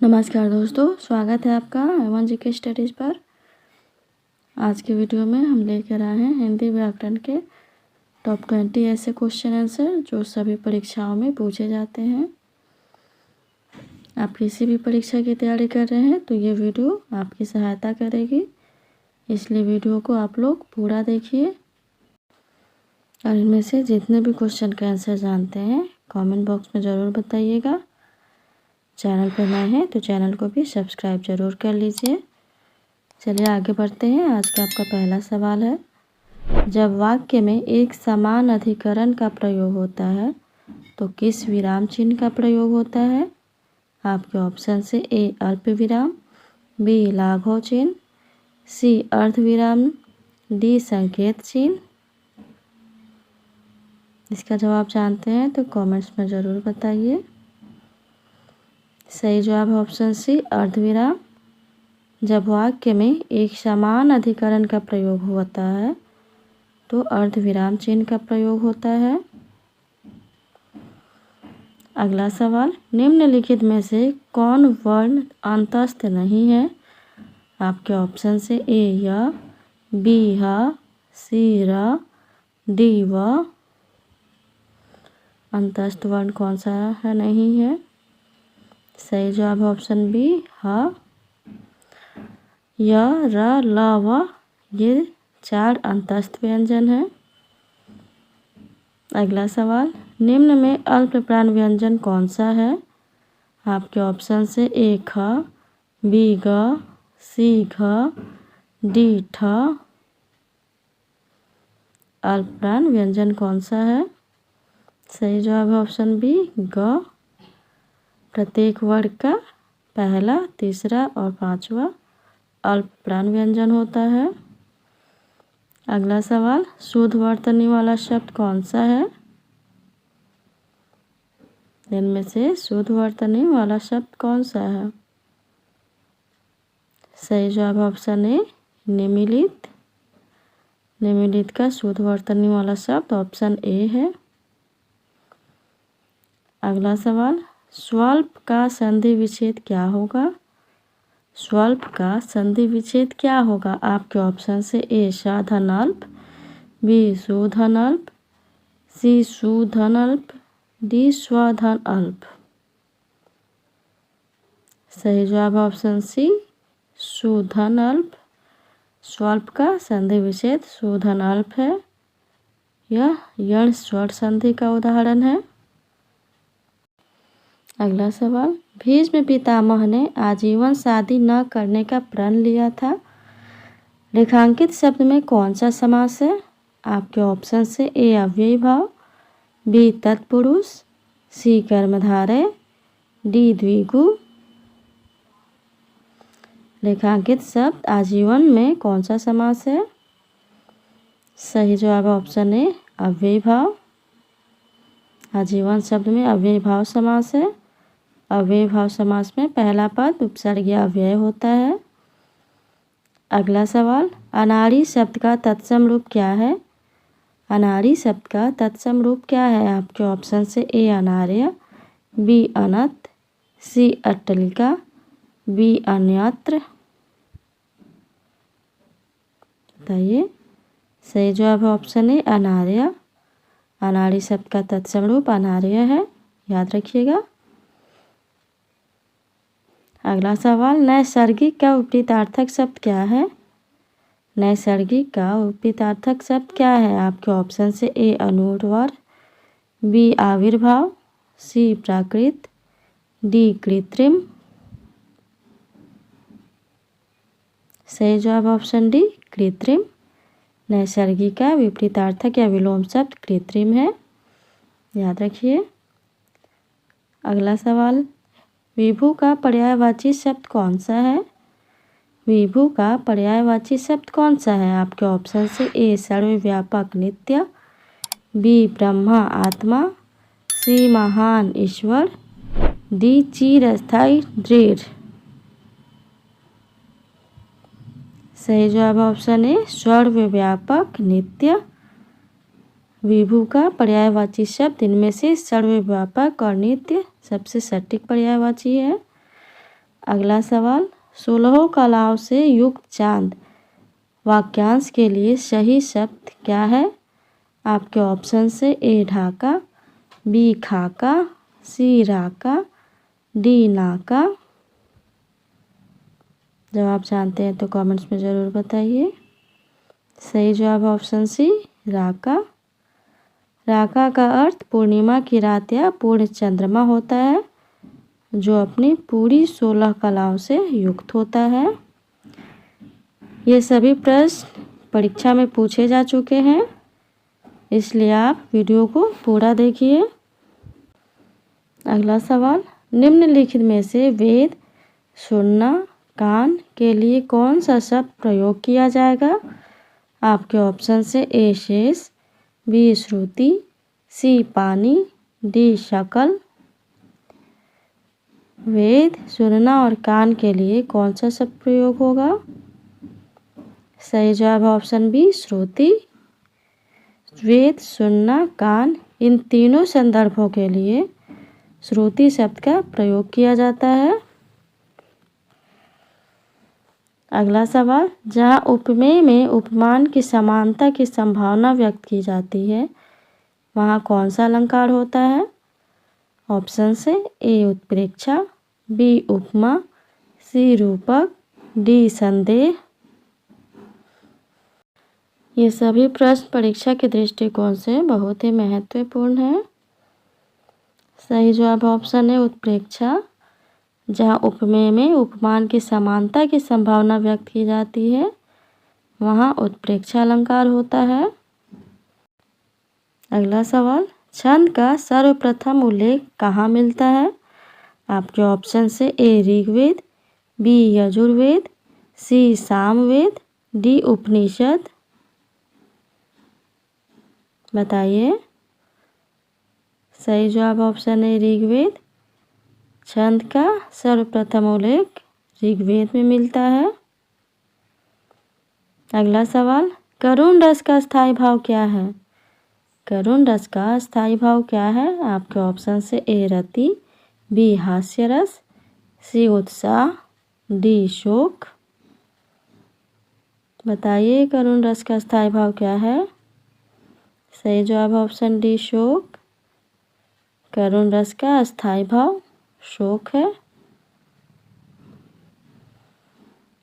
नमस्कार दोस्तों, स्वागत है आपका एवन जी के स्टडीज़ पर। आज के वीडियो में हम लेकर आए हैं हिंदी व्याकरण के टॉप 20 ऐसे क्वेश्चन आंसर जो सभी परीक्षाओं में पूछे जाते हैं। आप किसी भी परीक्षा की तैयारी कर रहे हैं तो ये वीडियो आपकी सहायता करेगी, इसलिए वीडियो को आप लोग पूरा देखिए और इनमें से जितने भी क्वेश्चन का आंसर जानते हैं कमेंट बॉक्स में ज़रूर बताइएगा। चैनल पर नए हैं तो चैनल को भी सब्सक्राइब ज़रूर कर लीजिए। चलिए आगे बढ़ते हैं। आज का आपका पहला सवाल है, जब वाक्य में एक समान अधिकरण का प्रयोग होता है तो किस विराम चिन्ह का प्रयोग होता है? आपके ऑप्शन से ए अल्प विराम, बी लाघव चिन्ह, सी अर्ध विराम, डी संकेत चिन्ह। इसका जवाब जानते हैं तो कमेंट्स में ज़रूर बताइए। सही जवाब है ऑप्शन सी अर्धविराम। जब वाक्य में एक समान अधिकरण का प्रयोग होता है तो अर्धविराम चिन्ह का प्रयोग होता है। अगला सवाल, निम्नलिखित में से कौन वर्ण अंतस्थ नहीं है? आपके ऑप्शन से ए य, बी ह, सी र, डी व। अंतस्थ वर्ण कौन सा है नहीं है? सही जवाब है ऑप्शन बी ह। य, र, ल, व ये 4 अंतस्थ व्यंजन हैं। अगला सवाल, निम्न में अल्प प्राण व्यंजन कौन सा है? आपके ऑप्शन से ए ख, बी ग, सी घ, डी ठ। अल्प प्राण व्यंजन कौन सा है? सही जवाब है ऑप्शन बी ग। प्रत्येक वर्ग का पहला, तीसरा और पांचवा अल्प प्राण व्यंजन होता है। अगला सवाल, शुद्ध वर्तनी वाला शब्द कौन सा है? इनमें से शुद्ध वर्तनी वाला शब्द कौन सा है? सही जवाब ऑप्शन ए निमीलित। निमीलित का शुद्ध वर्तनी वाला शब्द ऑप्शन ए है। अगला सवाल, स्वल्प का संधि विच्छेद क्या होगा? स्वल्प का संधि विच्छेद क्या होगा? आपके ऑप्शन से ए साधन अल्प, बी सुधन अल्प, सी सुधन अल्प, डी स्वधन अल्प। सही जवाब ऑप्शन सी सुधन अल्प। स्वल्प का संधि विच्छेद सुधन अल्प है। यह यण स्वर संधि का उदाहरण है। अगला सवाल, भीष्म पितामह ने आजीवन शादी न करने का प्रण लिया था। रेखांकित शब्द में कौन सा समास है? आपके ऑप्शन से ए अव्ययी भाव, बी तत्पुरुष, सी कर्मधारय, डी द्विगु। रेखांकित शब्द आजीवन में कौन सा समास है? सही जवाब ऑप्शन ए अव्ययी भाव। आजीवन शब्द में अव्ययी भाव समास है। अव्ययी भाव समास में पहला पद उपसर्ग या अव्यय होता है। अगला सवाल, अनाड़ी शब्द का तत्सम रूप क्या है? अनाड़ी शब्द का तत्सम रूप क्या है? आपके ऑप्शन से ए अनार्य, बी अनत, सी अट्टलिका, बी अन्यत्र। बताइए। सही जवाब है ऑप्शन ए अनार्य। अनाड़ी शब्द का तत्सम रूप अनार्य है, याद रखिएगा। अगला सवाल, नैसर्गिक का विपरीतार्थक शब्द क्या है? नैसर्गिक का विपरीतार्थक शब्द क्या है? आपके ऑप्शन से ए अनुर्वर, बी आविर्भाव, सी प्राकृत, डी कृत्रिम। सही जवाब ऑप्शन डी कृत्रिम। नैसर्गिक का विपरीतार्थक या विलोम शब्द कृत्रिम है, याद रखिए। अगला सवाल, विभु का पर्यायवाची शब्द कौन सा है? विभु का पर्यायवाची शब्द कौन सा है? आपके ऑप्शन से ए सर्वव्यापक नित्य, बी ब्रह्मा आत्मा, सी महान ईश्वर, डी चिरस्थायी दृढ़। सही जवाब ऑप्शन ए सर्वव्यापक नित्य। विभु का पर्यायवाची शब्द इनमें से सर्वव्यापक और नित्य सबसे सटीक पर्यायवाची है। अगला सवाल, 16 कलाओं से युक्त चांद वाक्यांश के लिए सही शब्द क्या है? आपके ऑप्शन से ए ढाका, बी खाका, सी राका, डी नाका। जवाब जानते हैं तो कमेंट्स में ज़रूर बताइए। सही जवाब ऑप्शन सी राका। राका का अर्थ पूर्णिमा की रात या पूर्ण चंद्रमा होता है, जो अपनी पूरी 16 कलाओं से युक्त होता है। ये सभी प्रश्न परीक्षा में पूछे जा चुके हैं, इसलिए आप वीडियो को पूरा देखिए। अगला सवाल, निम्नलिखित में से वेद सुनना कान के लिए कौन सा शब्द प्रयोग किया जाएगा? आपके ऑप्शन से ए शेष, बी श्रुति, सी पानी, डी शकल। वेद सुनना और कान के लिए कौन सा शब्द प्रयोग होगा? सही जवाब ऑप्शन बी श्रुति। वेद सुनना कान इन तीनों संदर्भों के लिए श्रुति शब्द का प्रयोग किया जाता है। अगला सवाल, जहाँ उपमेय में उपमान की समानता की संभावना व्यक्त की जाती है, वहाँ कौन सा अलंकार होता है? ऑप्शन से ए उत्प्रेक्षा, बी उपमा, सी रूपक, डी संदेह। ये सभी प्रश्न परीक्षा के दृष्टिकोण से बहुत ही महत्वपूर्ण है। सही जवाब ऑप्शन है उत्प्रेक्षा। जहाँ उपमेय में उपमान की समानता की संभावना व्यक्त की जाती है, वहाँ उत्प्रेक्षा अलंकार होता है। अगला सवाल, छंद का सर्वप्रथम उल्लेख कहाँ मिलता है? आपके ऑप्शन से ए ऋग्वेद, बी यजुर्वेद, सी सामवेद, डी उपनिषद। बताइए। सही जवाब ऑप्शन है ऋग्वेद। छंद का सर्वप्रथम उल्लेख ऋग्वेद में मिलता है। अगला सवाल, करुण रस का स्थायी भाव क्या है? करुण रस का स्थायी भाव क्या है? आपके ऑप्शन से ए रति, बी हास्य रस, सी उत्साह, डी शोक। बताइए करुण रस का स्थायी भाव क्या है? सही जवाब ऑप्शन डी शोक। करुण रस का स्थायी भाव शोक है।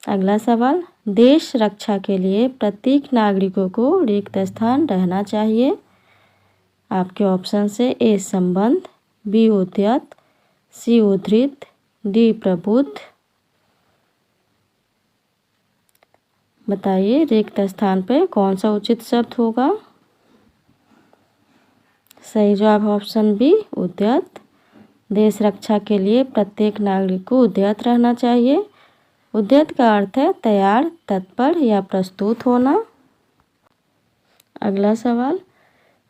अगला सवाल, देश रक्षा के लिए प्रत्येक नागरिकों को रिक्त स्थान रहना चाहिए। आपके ऑप्शन से ए संबंध, बी उद्यत, सी उद्धृत, डी प्रबुद्ध। बताइए रिक्त स्थान पर कौन सा उचित शब्द होगा? सही जवाब ऑप्शन बी उद्यत। देश रक्षा के लिए प्रत्येक नागरिक को उद्यत रहना चाहिए। उद्यत का अर्थ है तैयार, तत्पर या प्रस्तुत होना। अगला सवाल,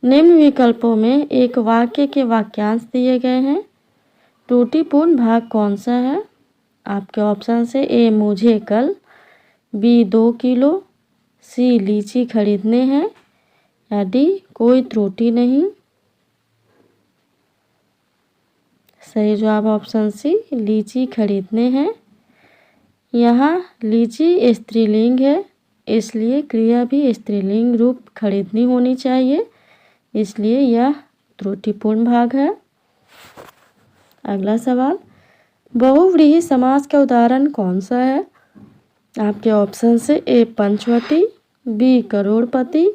निम्न विकल्पों में एक वाक्य के वाक्यांश दिए गए हैं, त्रुटिपूर्ण भाग कौन सा है? आपके ऑप्शन से ए मुझे कल, बी 2 किलो, सी लीची खरीदने हैं, या डी कोई त्रुटि नहीं। सही जवाब ऑप्शन सी लीची खरीदने हैं। यहाँ लीची स्त्रीलिंग है, इसलिए क्रिया भी स्त्रीलिंग रूप खरीदनी होनी चाहिए, इसलिए यह त्रुटिपूर्ण भाग है। अगला सवाल, बहुव्रीहि समास का उदाहरण कौन सा है? आपके ऑप्शन से ए पंचवटी, बी करोड़पति,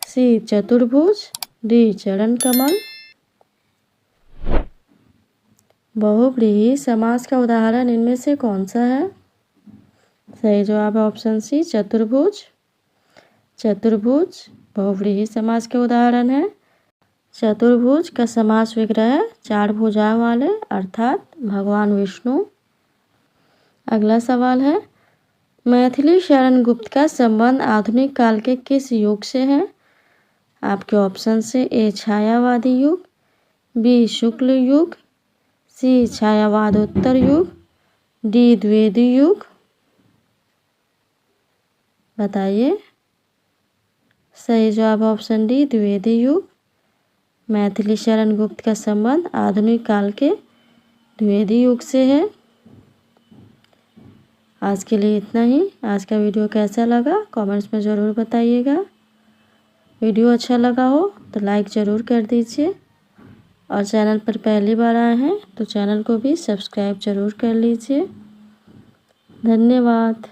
सी चतुर्भुज, डी चरण कमल। बहुव्रीहि समास का उदाहरण इनमें से कौन सा है? सही जवाब ऑप्शन सी चतुर्भुज। चतुर्भुज बहुव्रीहि समास के उदाहरण है। चतुर्भुज का समास विग्रह है 4 भुजाओं वाले, अर्थात भगवान विष्णु। अगला सवाल है, मैथिली शरण गुप्त का संबंध आधुनिक काल के किस युग से है? आपके ऑप्शन से ए छायावादी युग, बी शुक्ल युग, सी छायावादोत्तर युग, डी द्विवेदी युग। बताइए। सही जवाब ऑप्शन डी द्विवेदी युग। मैथिली शरण गुप्त का संबंध आधुनिक काल के द्विवेदी युग से है। आज के लिए इतना ही। आज का वीडियो कैसा लगा कमेंट्स में ज़रूर बताइएगा। वीडियो अच्छा लगा हो तो लाइक ज़रूर कर दीजिए, और चैनल पर पहली बार आए हैं तो चैनल को भी सब्सक्राइब ज़रूर कर लीजिए। धन्यवाद।